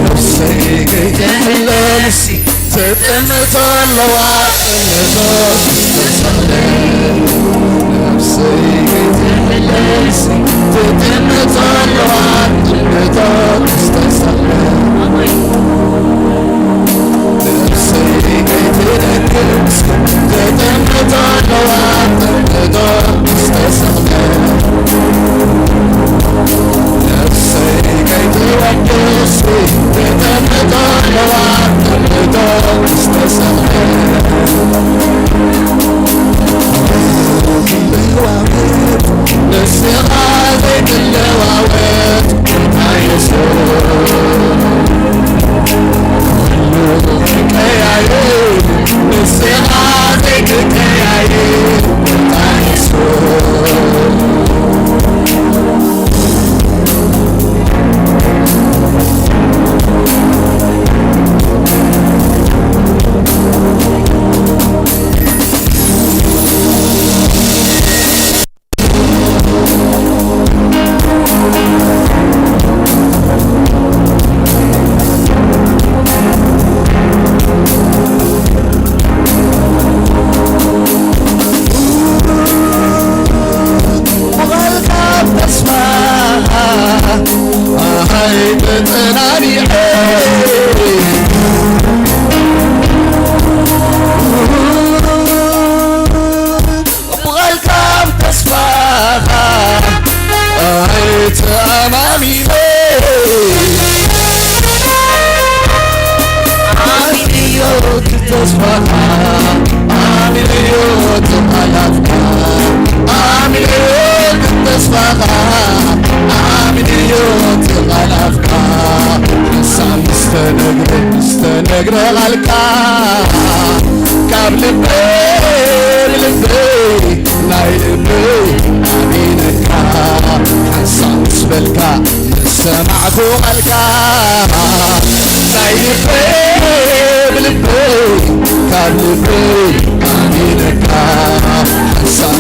نفسي كيتملسي تتمت اللواء النظام تسلم نفسي كيتملسي تتمت اللواء النظام تسلم نفسي كيتملسي تتمت اللواء النظام تسلم نفسي كيتوكسي تتمت اللواء النظام تسلم نسيغادي كل واويت نسيغادي كل عيد نقرأ غالكا كاب لبي لبي لاي لبي أمينكا حسن سبلكا نسمعكو غالكا لاي لبي لبي كاب لبي أمينكا حسن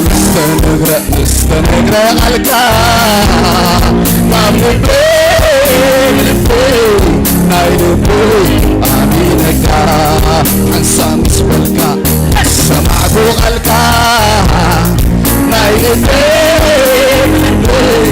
نستنقرأ غالكا كاب لبي لبي لاي لبي أمينكا حنسان سبلكا سمعكو غلكا نايل بيك أمينكا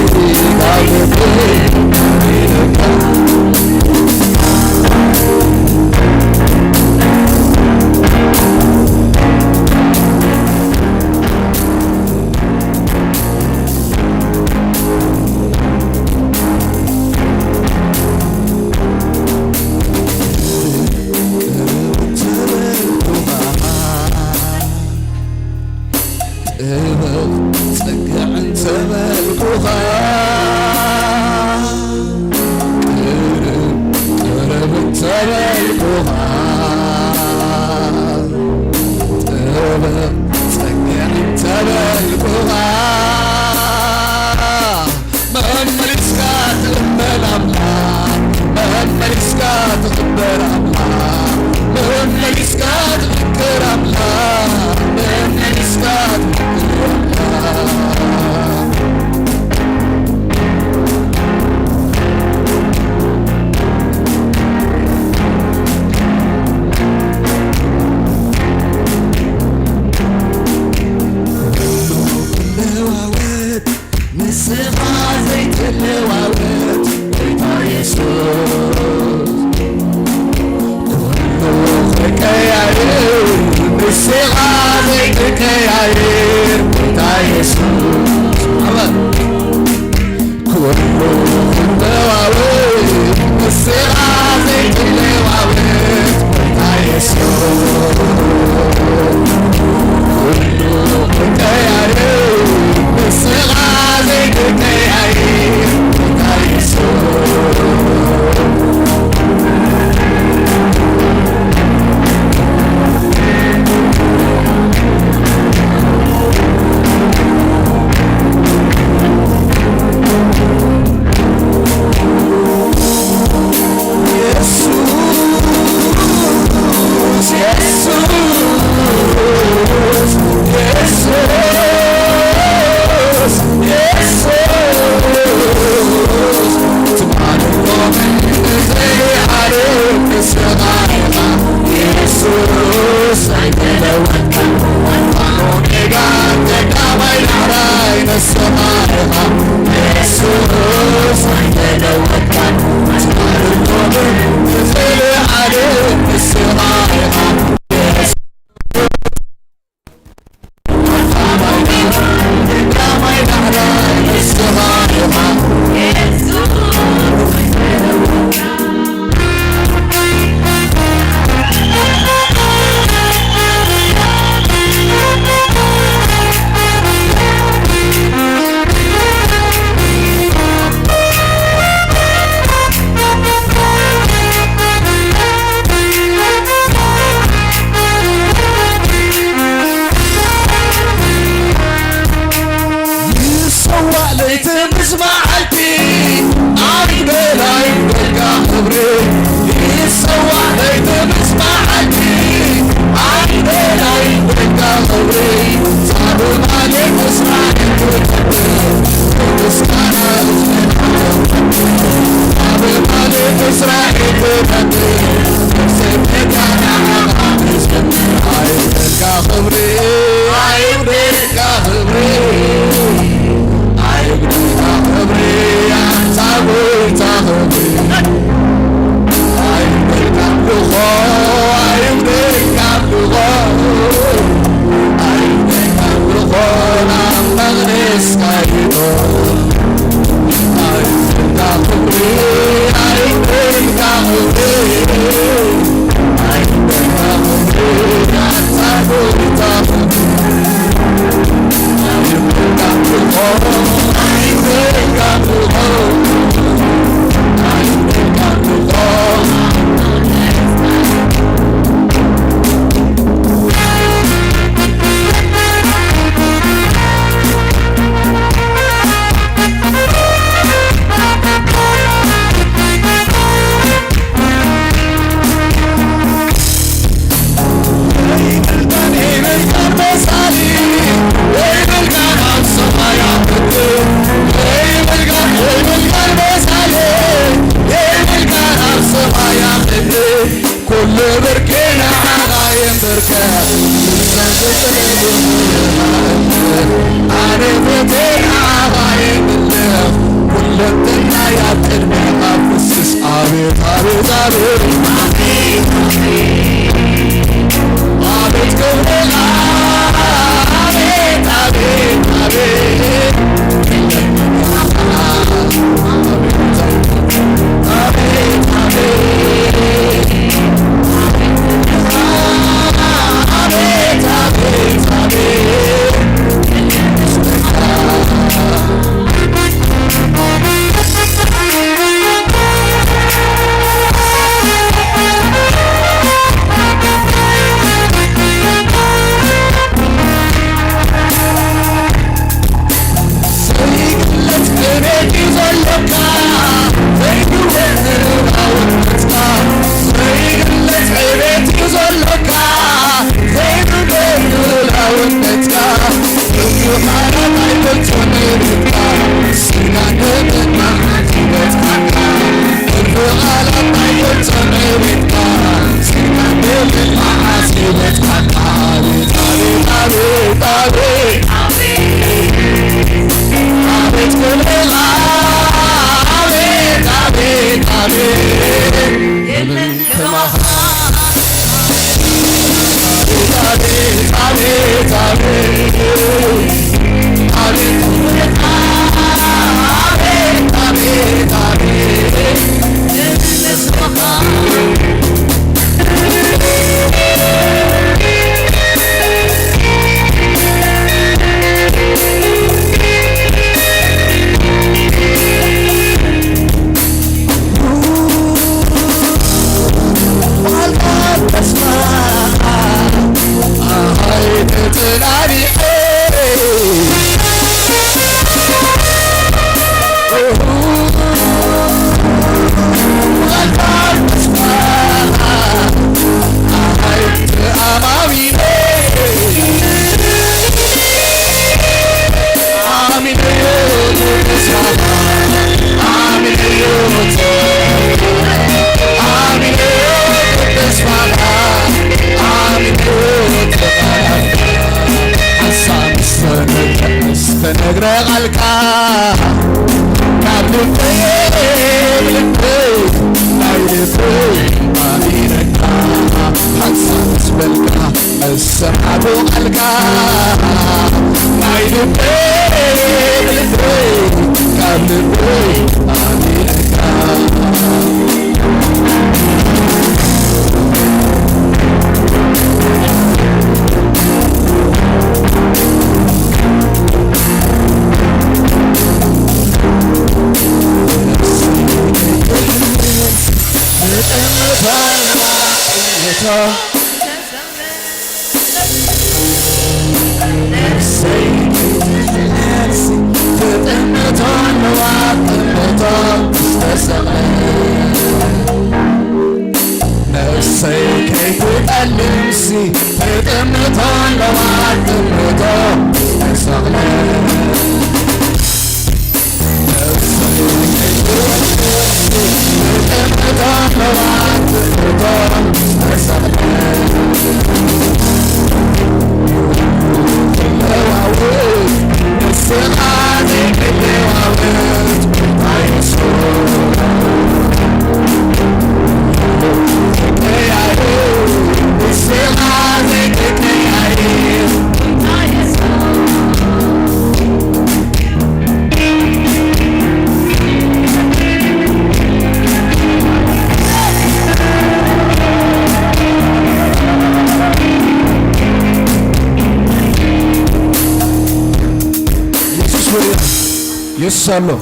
ኢየሱስ አለው።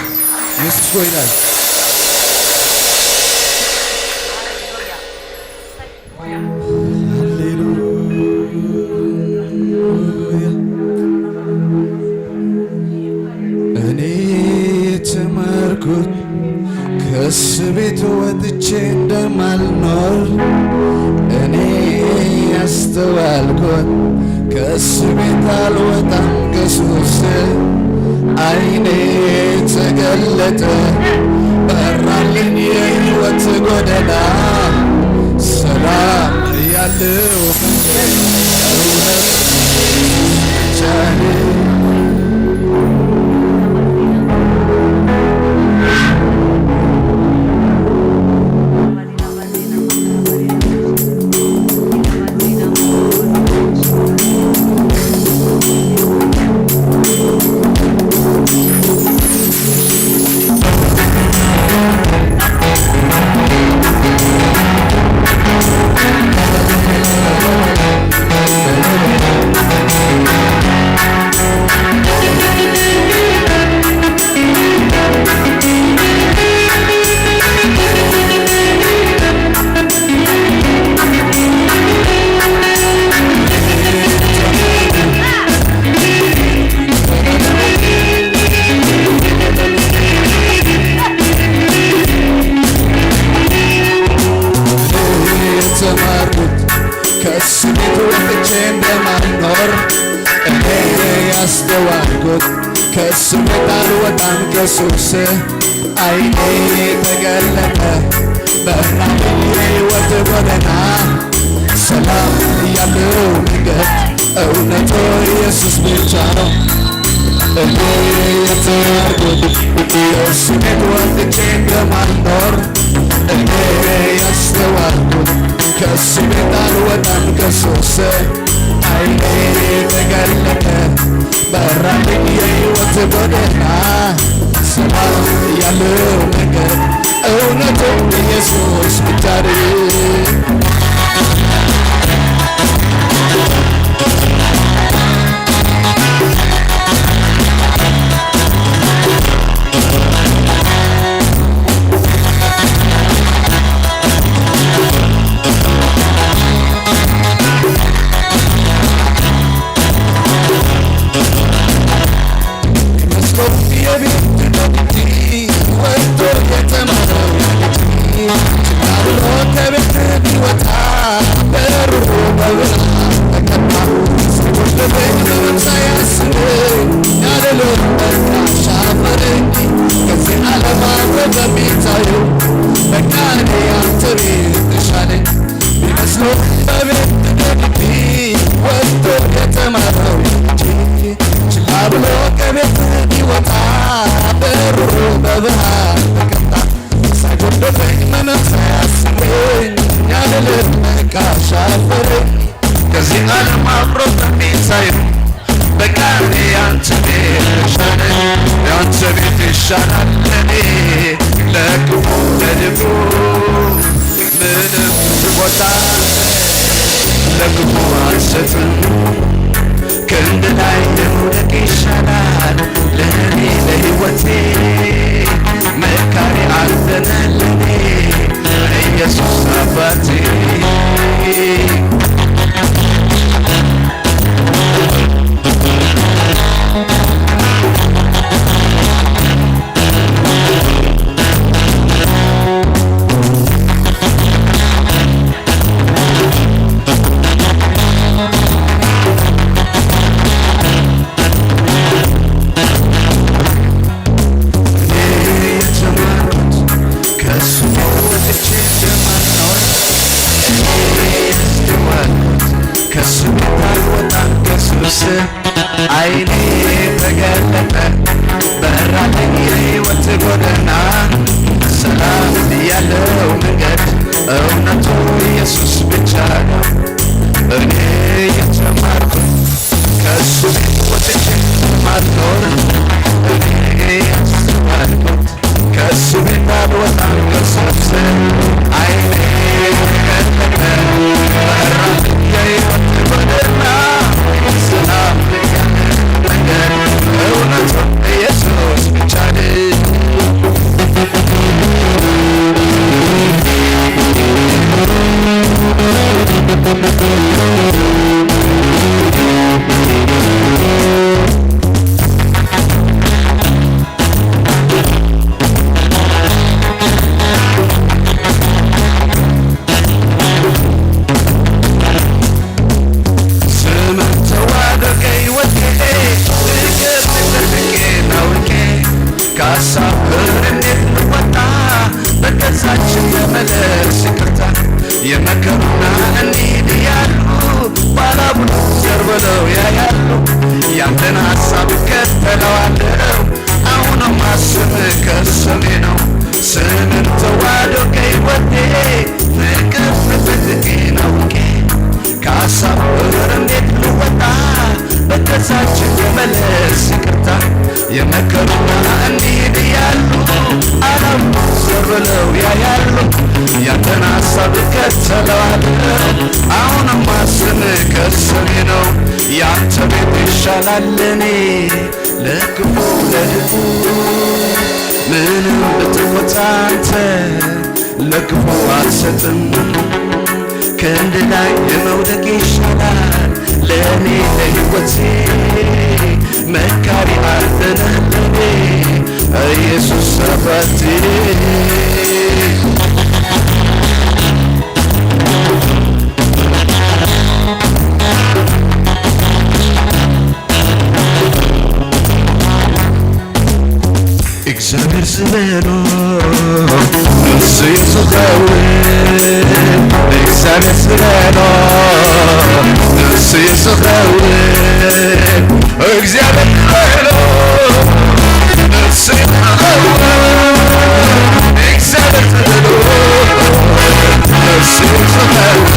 ኢየሱስ ሆይ ይላል። እኔ የተማርኩት ከእሱ ቤት ወጥቼ እንደማልኖር እኔ ያስተዋልኩት ከእሱ ቤት አልወጣም ከሱስ አይኔ ተገለጠ በራልኝ የሕይወት ጎዳና ሰላም ያለው መንገድ እውነት ቻለ ኢየሱስ አይኔ ተገለጠ በራኝ የሕይወት ጎዳና ሰላም ያለው መንገድ እውነቱ ኢየሱስ ብቻ ነው። እኔ የተማርኩት የእሱ ቤት ወጥቼ እንደማልኖር እኔ ያስተዋልኩት ከእሱ ቤት አልወጣም ከሱስ አይኔ ተገለጠ በራልኝ የሕይወት ጎዳና ሰላም ያለው መንገድ እውነቱ ኢየሱስ ብቻ ነው። ከዚህ ዓለም አብሮ በሚታየው በቃ ያንተ ቤት ይሻላል ለኔ ለክፉ ለድፉ ምንም ቦታ ለክፉ አልሰጥም ክንድ ላይ መውደቅ ይሻላል ለኔ ለሕይወቴ መካሪ አንተነ ለኔ ኢየሱስ አባቴ አይኔ ተገለጠ በራልኝ የሕይወት ጎዳና ሰላም ያለው መንገድ እውነቱ ኢየሱስ ብቻ ነው። እኔ የተማርኩት ከእሱ ቤት ወጥቼ ማልኖር እኔ ያስተዋልኩት ከእሱ ቤት አልወጣም ከሱስ አይኔ ተገለጠ በራልኝ የሕይወት ጎዳና ሰላም መንገድ እውነቱ ኢየሱስ ብቻ ነው። የመከሩና እንሂድ ያሉ ባላቡን ዘር ብለው ያያሉ ያንተን ሐሳብ እከተለዋለሁ አሁንም አስብ ከሰሜ ነው ስምን ተዋህዶ ከሕይወቴ ፍቅር ፍትህን አውቄ ከሐሳብ ብር እንዴት ልወጣ በገዛችን የመለስ ይቅርታ የመከሩና እንሂድ ያሉ ባላቡን ዘር ብለው ያያሉ ያንተን ሐሳብ እከተለዋለሁ አሁንም አስብ ከሰሜ ነው ያንተ ቤት ይሻላል ለኔ ለክፉ ለድፉ ምንም ብትሞት አንተ ለክፉ አልሰጥም ክንድ ላይ የመውደቅ ይሻላል ለኔ ለሕይወቴ መካሪ አንተ ነህ ለኔ ኢየሱስ አባቴ زبالو نفسي زخاوي እግዚአብሔር زبالو نفسي زخاوي እግዚአብሔር زبالو نفسي زخاوي እግዚአብሔር زبالو نفسي زخاوي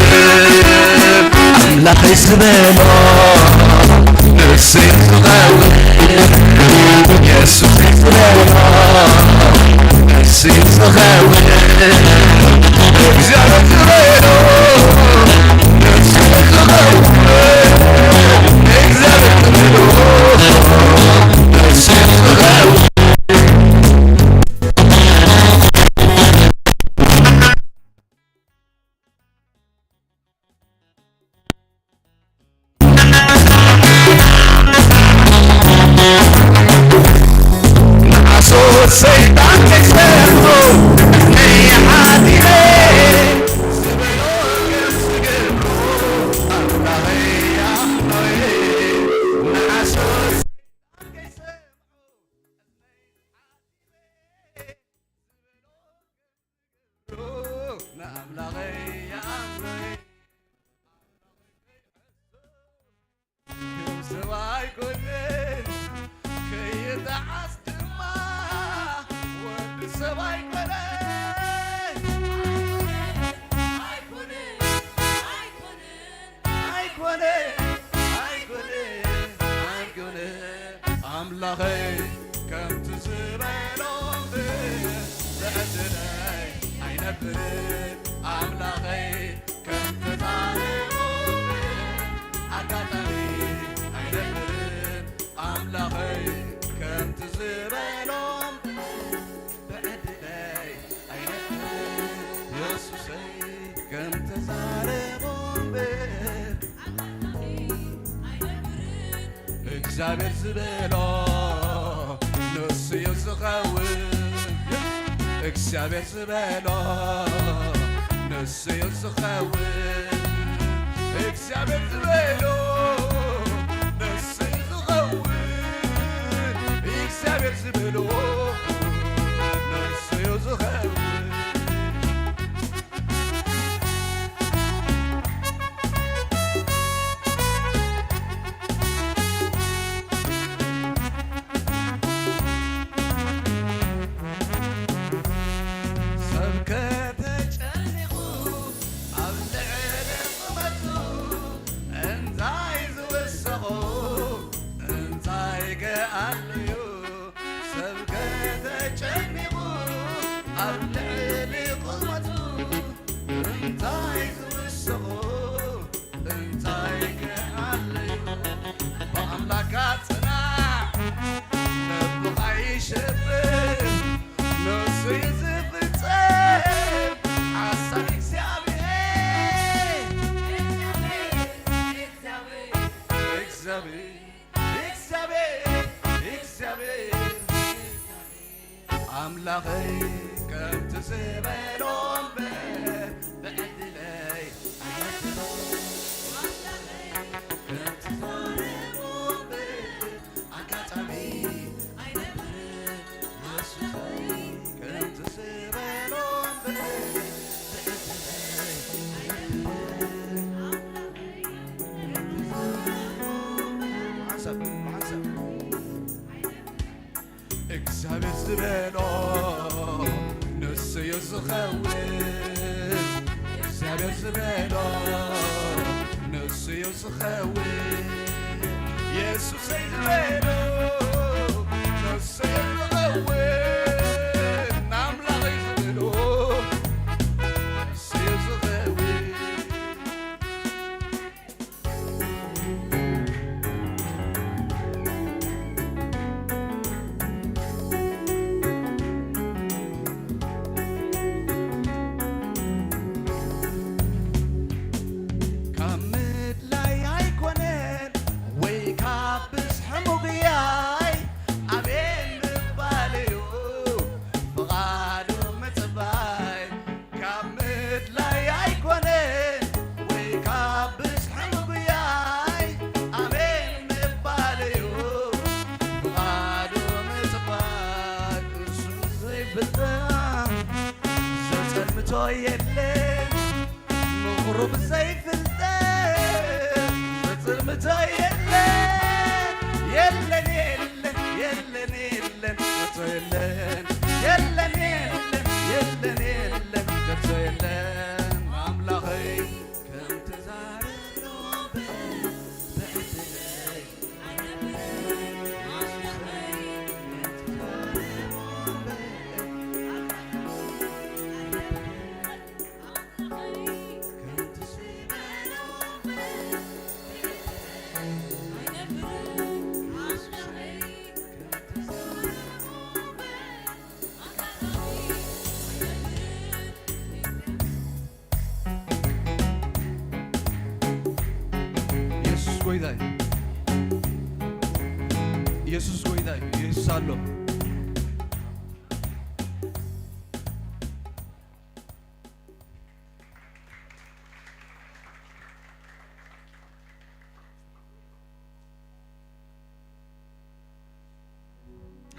أملاخي زبالو نفسي زخاوي يسوع زبالو نفسي زخاوي እግዚአብሔር زبالو نفسي زخاوي እግዚአብሔር زبالو نفسي زخاوي الشيطان كسبه اي حد ليه زبلو كسبه الله يا الله نعسو الشيطان كسبه نعم الله يا الله كم سواي كلن كي يتعس أملاخي كم تزبالون بأدناي عين برد أملاخي كم تزالون أكاتري عين برد أملاخي كم تزبالون بأدناي عين برد يسوسي كم تزالون እግዚአብሔር ዝቤሎ ንሱ ይዝኸውር እግዚአብሔር ዝቤሎ ንሱ ይዝኸውር እግዚአብሔር ዝቤሎ ንሱ ይዝኸውር እግዚአብሔር ዝቤሎ ንሱ ይዝኸውር أملاخي كم تزبالون بأدلي كم تزالمون أكاتمي يسوسي كم تزبالون እግዚአብሔር ዝቤሎ ንሱ ይዝኸውር እግዚአብሔር ዝቤሎ ንሱ ይዝኸውር ኢየሱሰይ ዝቤሎ ንሱ ይዝኸውር ናምላኸይ ዝቤሎ ንሱ ይዝኸውር متويلن مغرب سيف الدين بطل متويلن يلن يلن يلن يلن متويلن يلن يلن يلن يلن متويلن أملاخي كنت زارلو بأدلي ኢየሱስ ጌታ ኢየሱስ አለው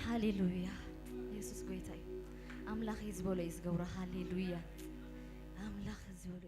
ሃሌሉያ ኢየሱስ ጌታ አምላክ ይዝቦሎ ይዝገብሮ ሃሌሉያ አምላክ ይዝቦሎ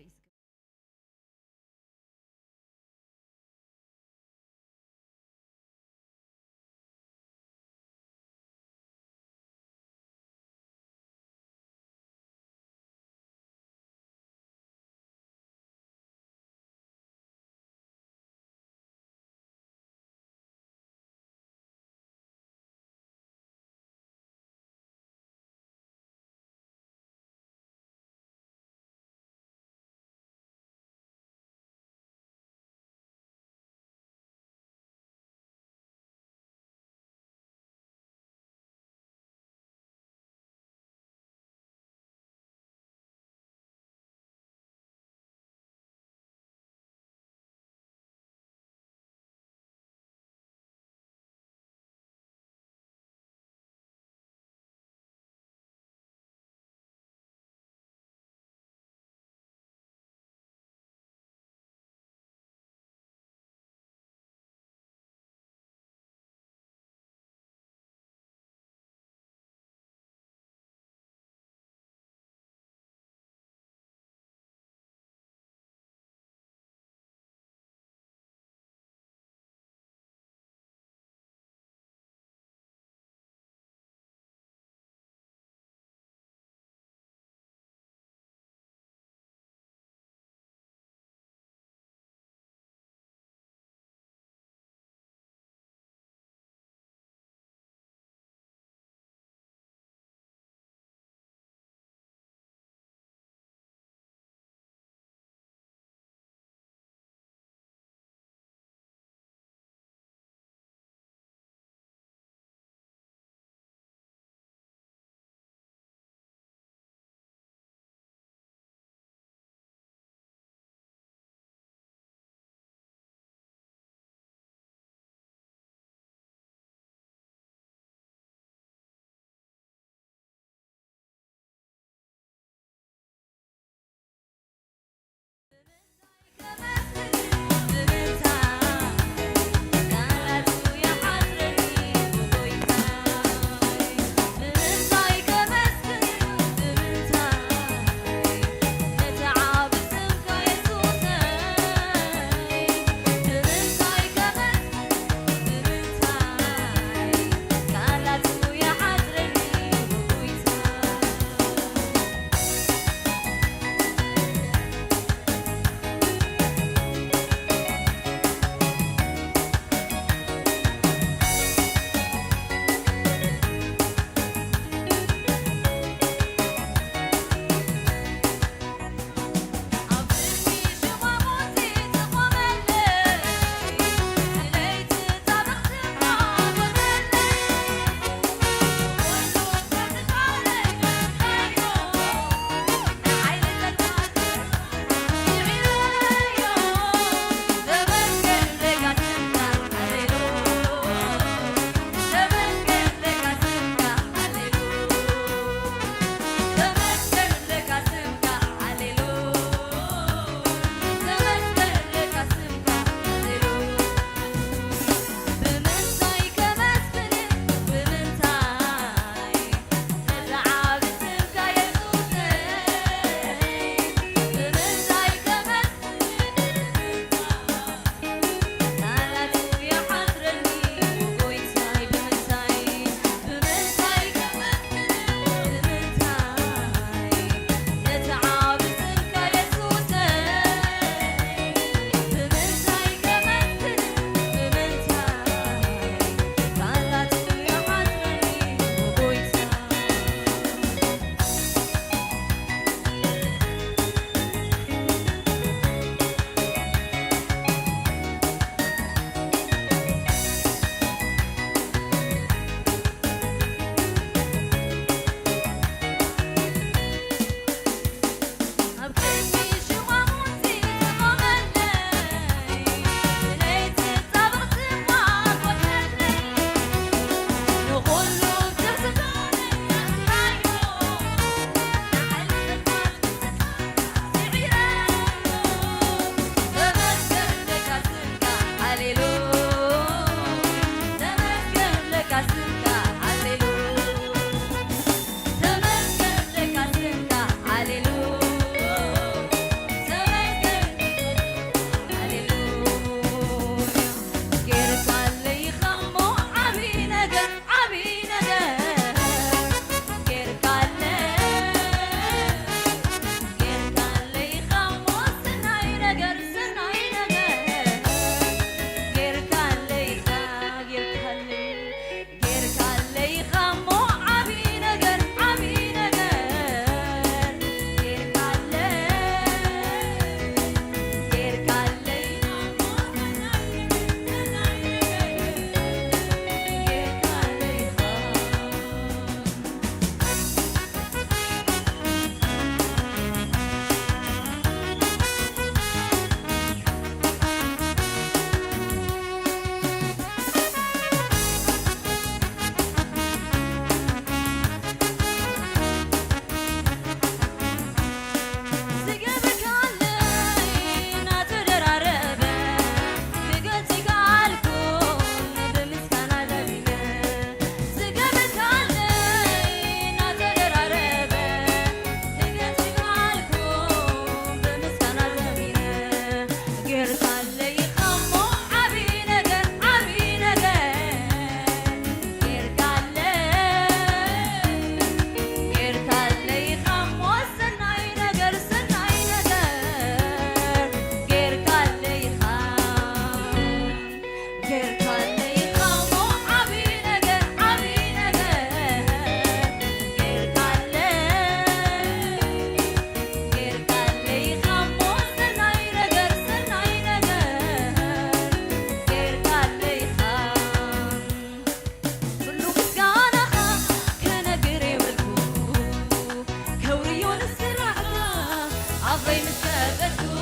أبغي مسابته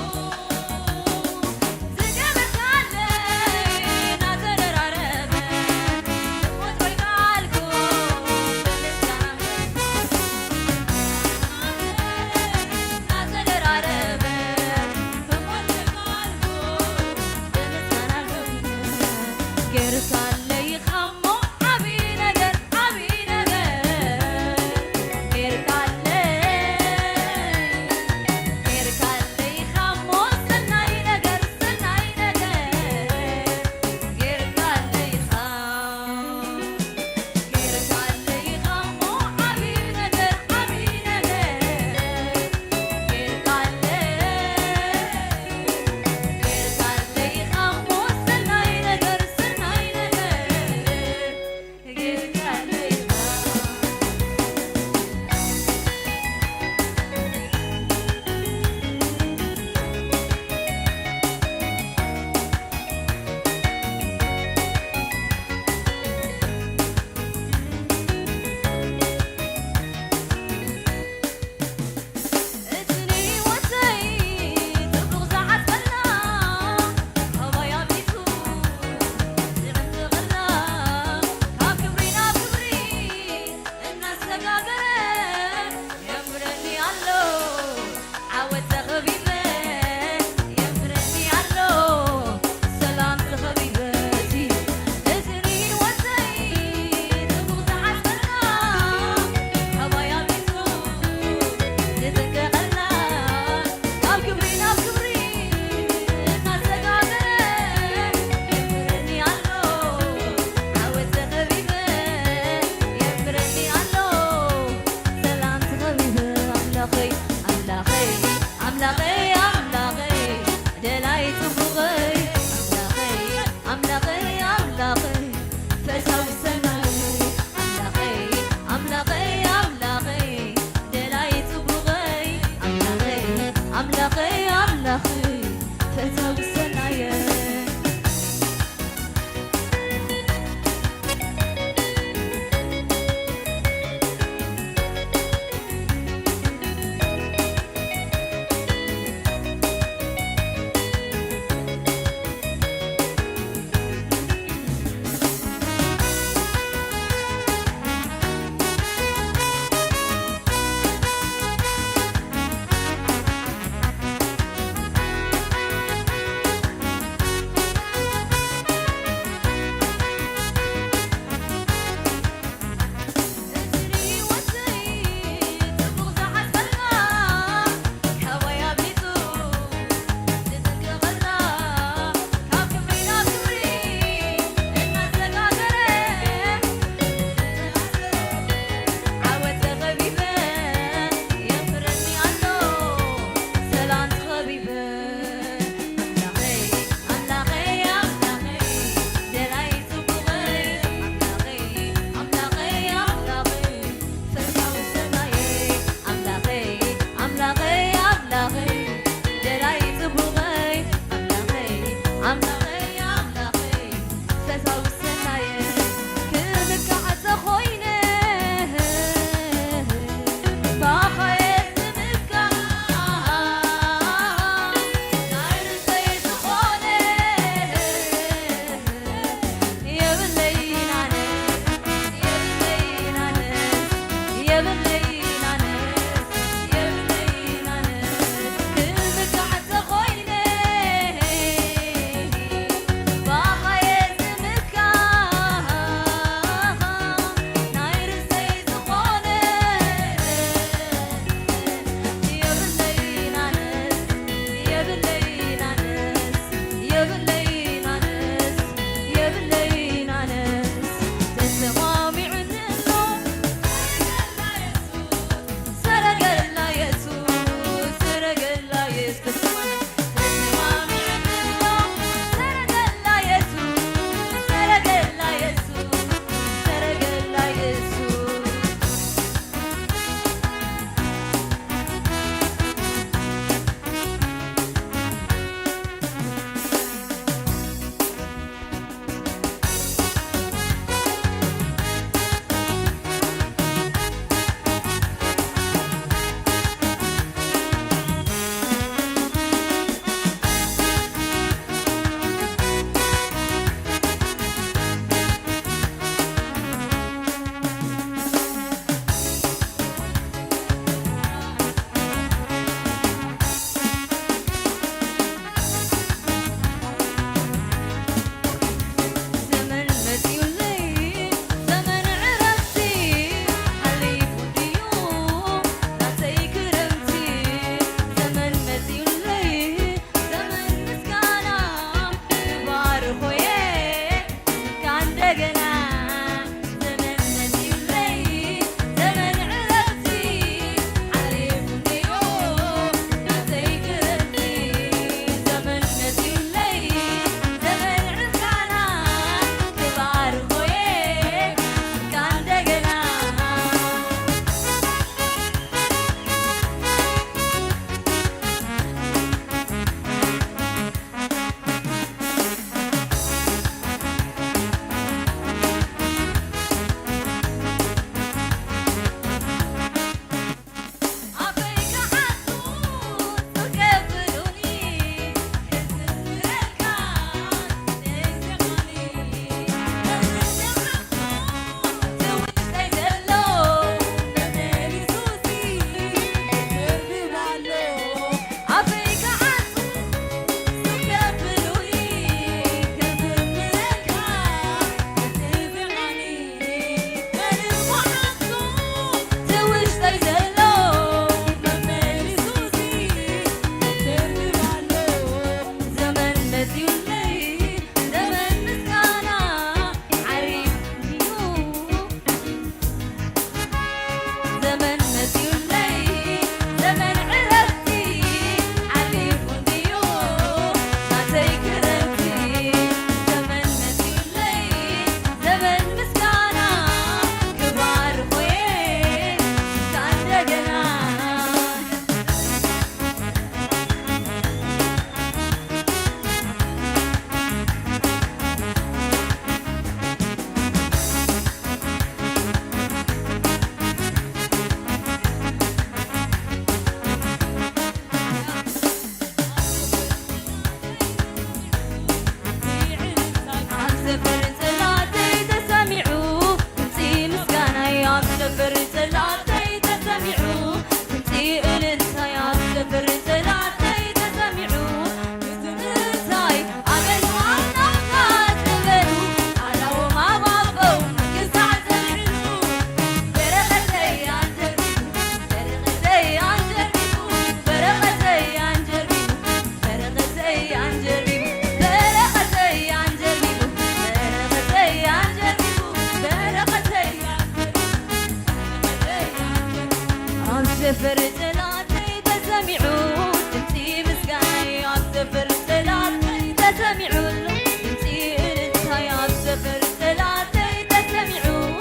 عالسفر طلعتي تسمعوا دمتي مسكاي عالسفر طلعتي تسمعوا دمتي إلتاي عالسفر طلعتي تسمعوا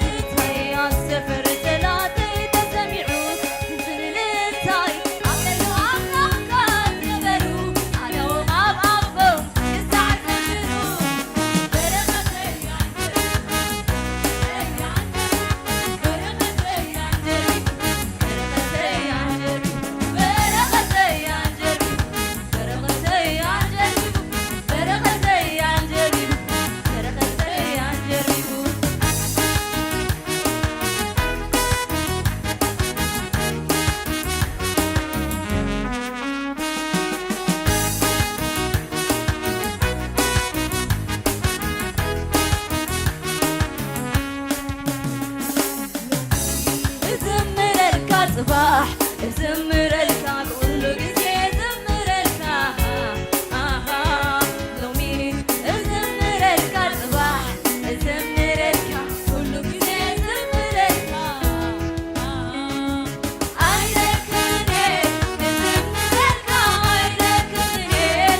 إلتاي عالسفر طلعتي تسمعوا إلتاي عملوا عملقات نبروا أنا وغاب عبو يسعد نجروا برغتي صباح زمر الكعب كل جزء زمر الكعب لومي زمر الكعب صباح زمر الكعب كل جزء زمر الكعب عينك منك زمر الكعب عينك منك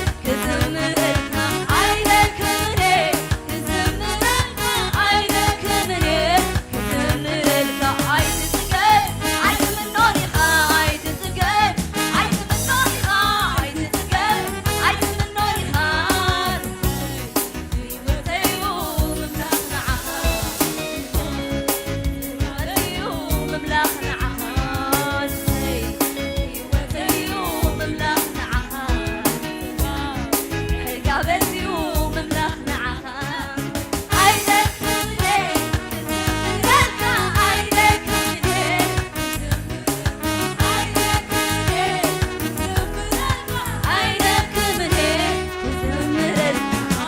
زمر الكعب عينك منك زمر الكعب عينك منك زمر الكعب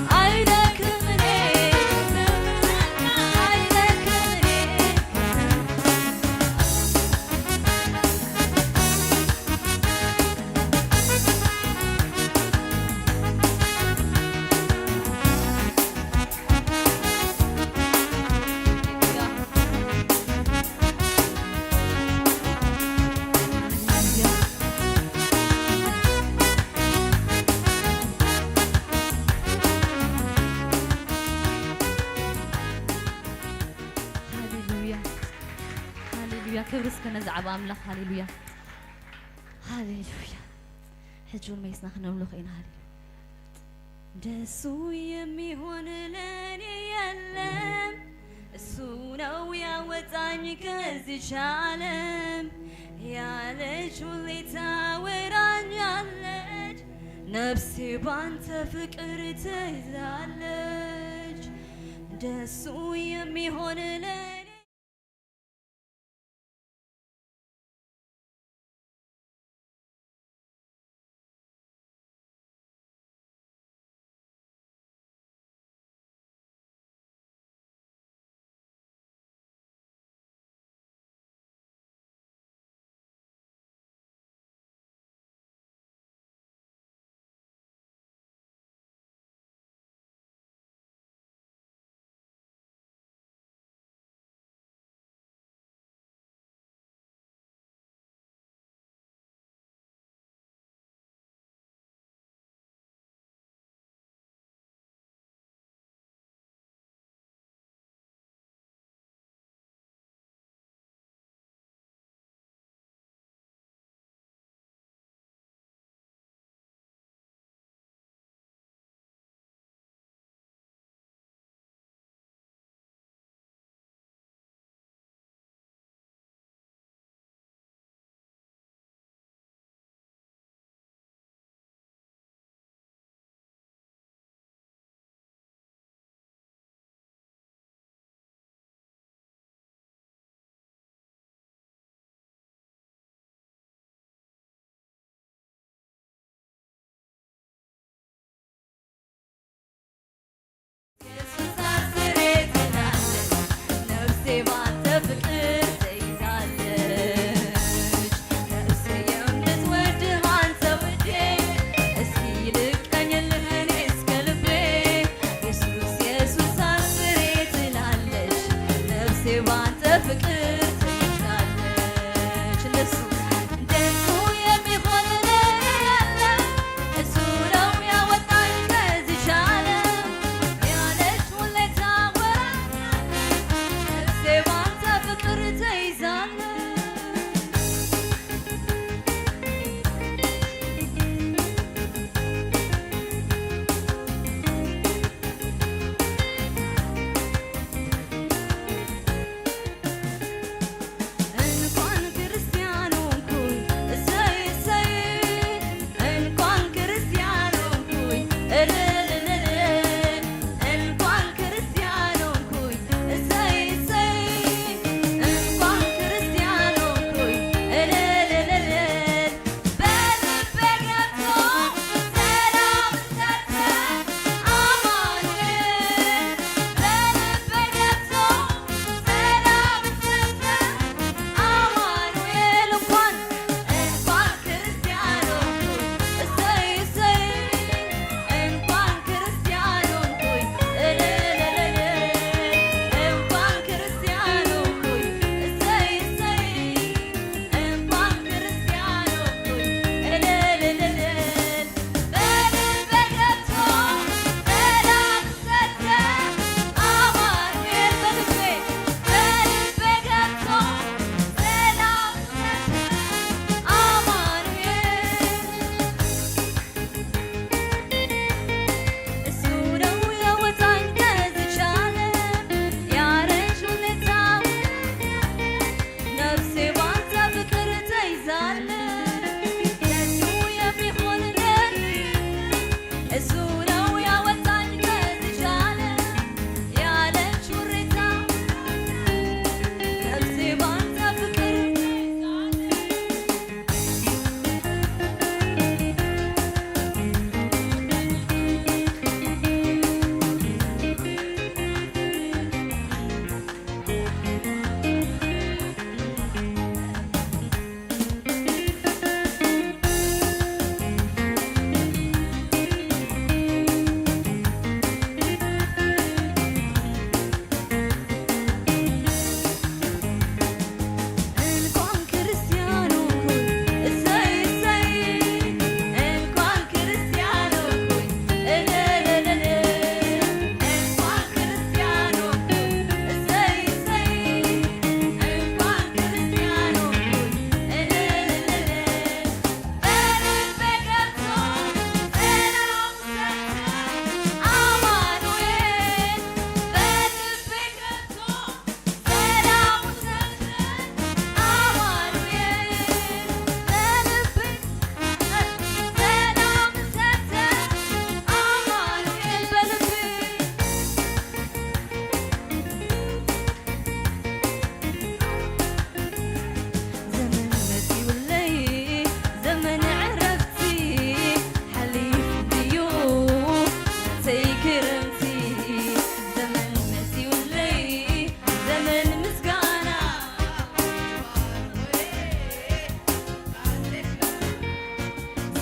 عينك كبر اسكن زعب أملاك هاليلويا هاليلويا حجون ما يسنخنا ملوخين هاليلويا دسو يمي هون لاني يلم السونا ويا وطاني كزي شالم يا ليش واللي تاوران يالج نفسي بانت فكر تزالج دسو يمي هون لاني Jesus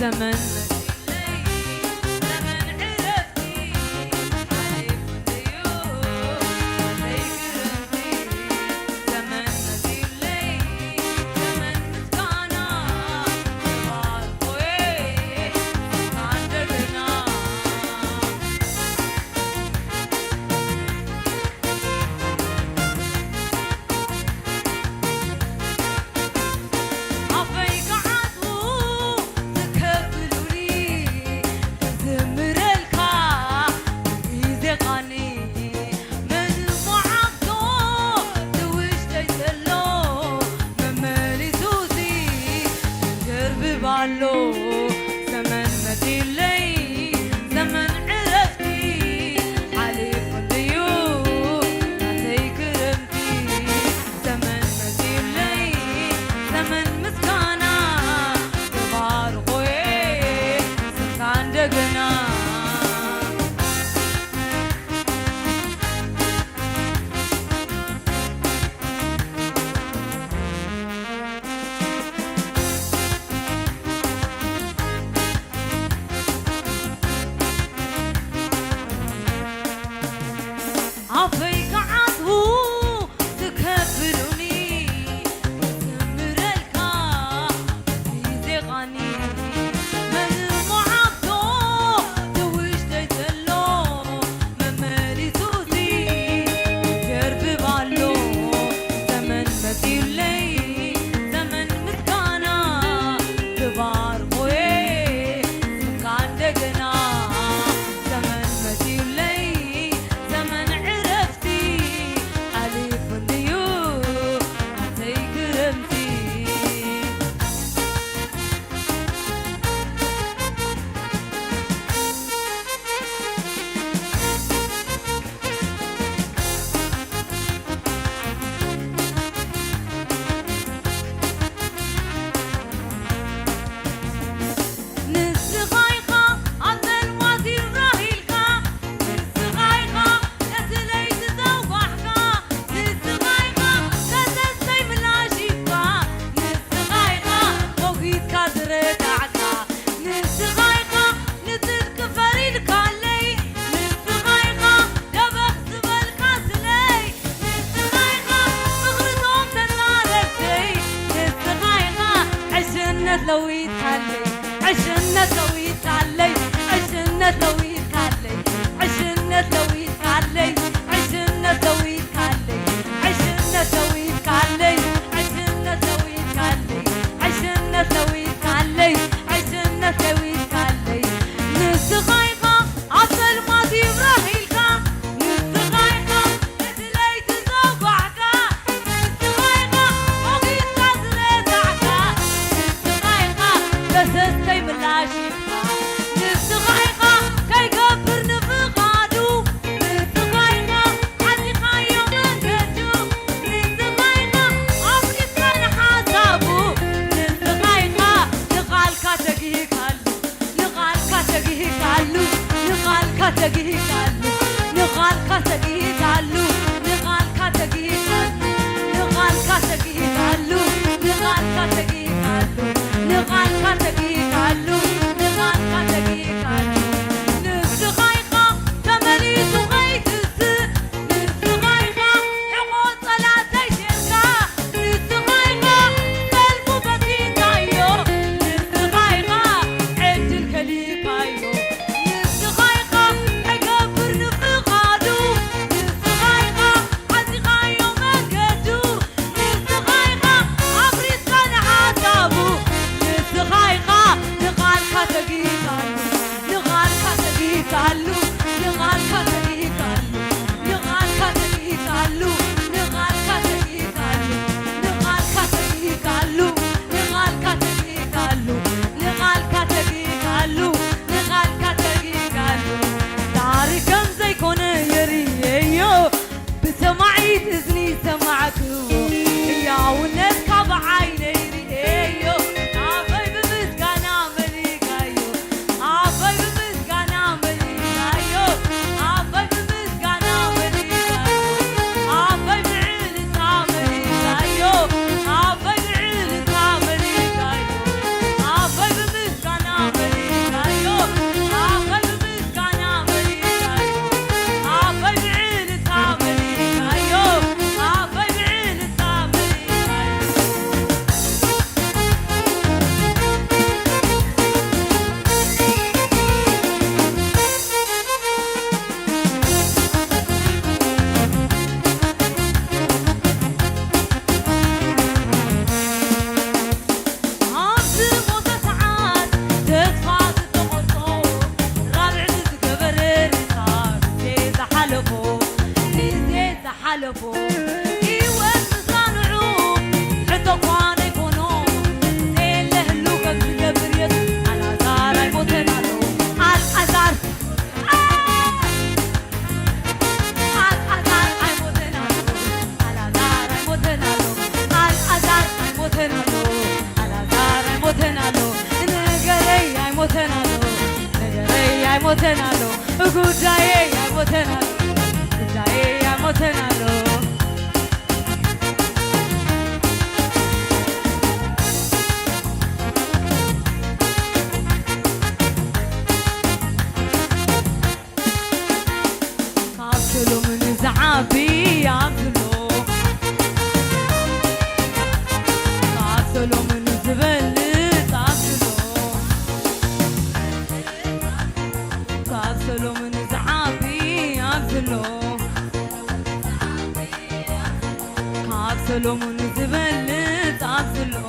زمن زمن عرفتي عليك ضيوف عليك رمتي زمن مدين لي زمن مسكانة جبار خوي عندنا عفيك عطو تكبلوني زمر الكا يزقني من معقدو دوش تيسلو ممالي سوزي جرب بالو زمن مدين لي زمن عرفتي عليك ضيوف عليك رمتي زمن مدين لي زمن مسكانة جبار خوي سكان دقنا عفيك عطو تكبلوني زمر الكا يزغني من معقدو دوش تيسلو ممالي سوزي جرب بالو زمن مدين لي زمن مسكانة كبار خوي سكان دقنا زمن مدين لي زمن عرفتي عليك ضيوف عليك رمتي نسغايقة عزل وزير راهيلكا نسغايقة نسليت زوحكا نسغايقة كسستي ملاشيكا نسغايقة وقيت كادرت عكا نسغايقة نسلك فريدكا لي نسغايقة دبخ زبالكا سلي نسغايقة مغرطوم تنالتي نسغايقة عشنا تلويت علي عشنا تلويت علي عشنا تلويت علي عشنا تلويت علي عشنا تلويت علي عشنا تلويت علي عشنا تلويت علي عشنا تلويت علي عشنا تلويت علي نسغايقة عسل ماضي براهيلكا نسغايقة نسليت زوبعكا نسغايقة وقيت كسرت عكا نسغايقة كسستي بلاشيكا نسغايقة زحلفو إيوان مصانعو حتى قوانا يكونو إلا هلو كم تقبريت على زار يموتنالو الأزار Motenalo, Gujaye, Motenalo, Gujaye, Motenalo. Kapsulu min zabi, Abdulu. Kapsulu min zbeli, Abdulu. Kapsulu min zabi, Abdulu. Kapsulu min zbeli, Abdulu.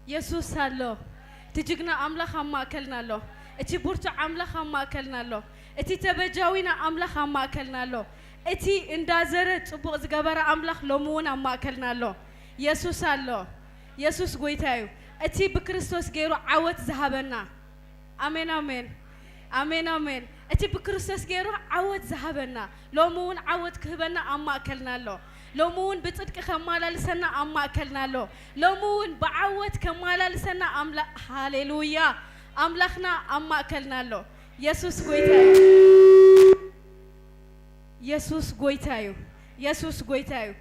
ኢየሱስ አለ ትጅግና አምላኽ አማከልናሎ እቲ ቡርቱ አምላኽ አማከልናሎ እቲ ተበጃዊና አምላኽ አማከልናሎ እቲ እንዳዘረ ጽቡቕ ዝገበረ አምላኽ ሎሙን አማከልናሎ ኢየሱስ አለ ኢየሱስ ጎይታዩ እቲ በክርስቶስ ገይሩ ዓወት ዝሃበና አሜን አሜን አሜን አሜን እቲ በክርስቶስ ገይሩ ዓወት ዝሃበና ሎሙን ዓወት ክህበና አማከልናሎ لومون بتصدق خمالا لسنا أما أكلنا له لومون بعوت كمالا لسنا أملا هاليلويا أملاخنا أما أكلنا له يسوس قويتايو